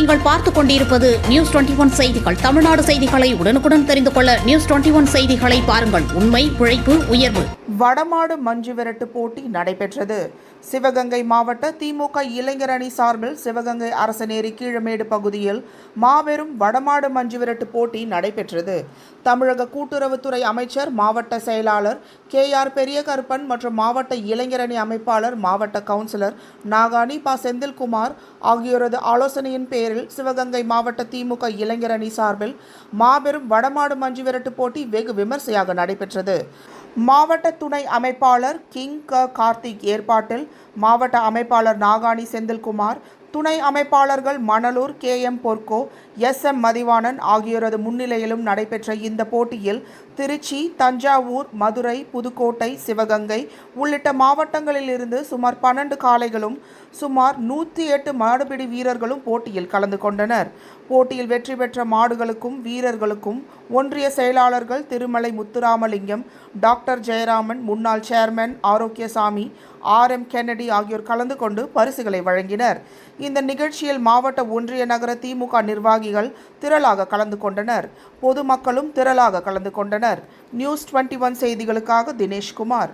நீங்கள் பார்த்துக் கொண்டிருப்பது நியூஸ் 21 செய்திகள். தமிழ்நாடு செய்திகளை உடனுக்குடன் தெரிந்து கொள்ள நியூஸ் 21 செய்திகளை பாருங்கள். உண்மை, உழைப்பு, உயர்வு. வடமாடு மஞ்சு விரட்டு போட்டி நடைபெற்றது. சிவகங்கை மாவட்ட திமுக இளைஞர் அணி சார்பில் சிவகங்கை அரசநேரி கீழமேடு பகுதியில் மாபெரும் வடமாடு மஞ்சு விரட்டு போட்டி நடைபெற்றது. தமிழக கூட்டுறவுத்துறை அமைச்சர், மாவட்ட செயலாளர் KR பெரியகருப்பன் மற்றும் மாவட்ட இளைஞர் அணி அமைப்பாளர், மாவட்ட கவுன்சிலர் நாகானி ப. செந்தில்குமார் ஆகியோரது ஆலோசனையின் பேரில் சிவகங்கை மாவட்ட திமுக இளைஞர் அணி சார்பில் மாபெரும் வடமாடு மஞ்சு விரட்டு போட்டி வெகு விமர்சையாக நடைபெற்றது. மாவட்ட துணை அமைப்பாளர் கிங் கார்த்திக் ஏற்பாட்டில் மாவட்ட அமைப்பாளர் நாகானி செந்தில்குமார், துணை அமைப்பாளர்கள் மணலூர் KM பொற்கோ, SM மதிவாணன் ஆகியோரது முன்னிலையிலும் நடைபெற்ற இந்த போட்டியில் திருச்சி, தஞ்சாவூர், மதுரை, புதுக்கோட்டை, சிவகங்கை உள்ளிட்ட மாவட்டங்களிலிருந்து சுமார் 12 காளைகளும் சுமார் 108 மாடுபிடி வீரர்களும் போட்டியில் கலந்து கொண்டனர். போட்டியில் வெற்றி பெற்ற மாடுகளுக்கும் வீரர்களுக்கும் ஒன்றிய செயலாளர்கள் திருமலை முத்துராமலிங்கம், டாக்டர் ஜெயராமன், முன்னாள் சேர்மன் ஆரோக்கியசாமி, RM கென்னடி ஆகியோர் கலந்து கொண்டு பரிசுகளை வழங்கினர். இந்த நிகழ்ச்சியில் மாவட்ட ஒன்றிய நகர திமுக நிர்வாகிகள் திரளாக கலந்து கொண்டனர். பொதுமக்களும் திரளாக கலந்து கொண்டனர். நியூஸ் 21 செய்திகளுக்காக தினேஷ்குமார்.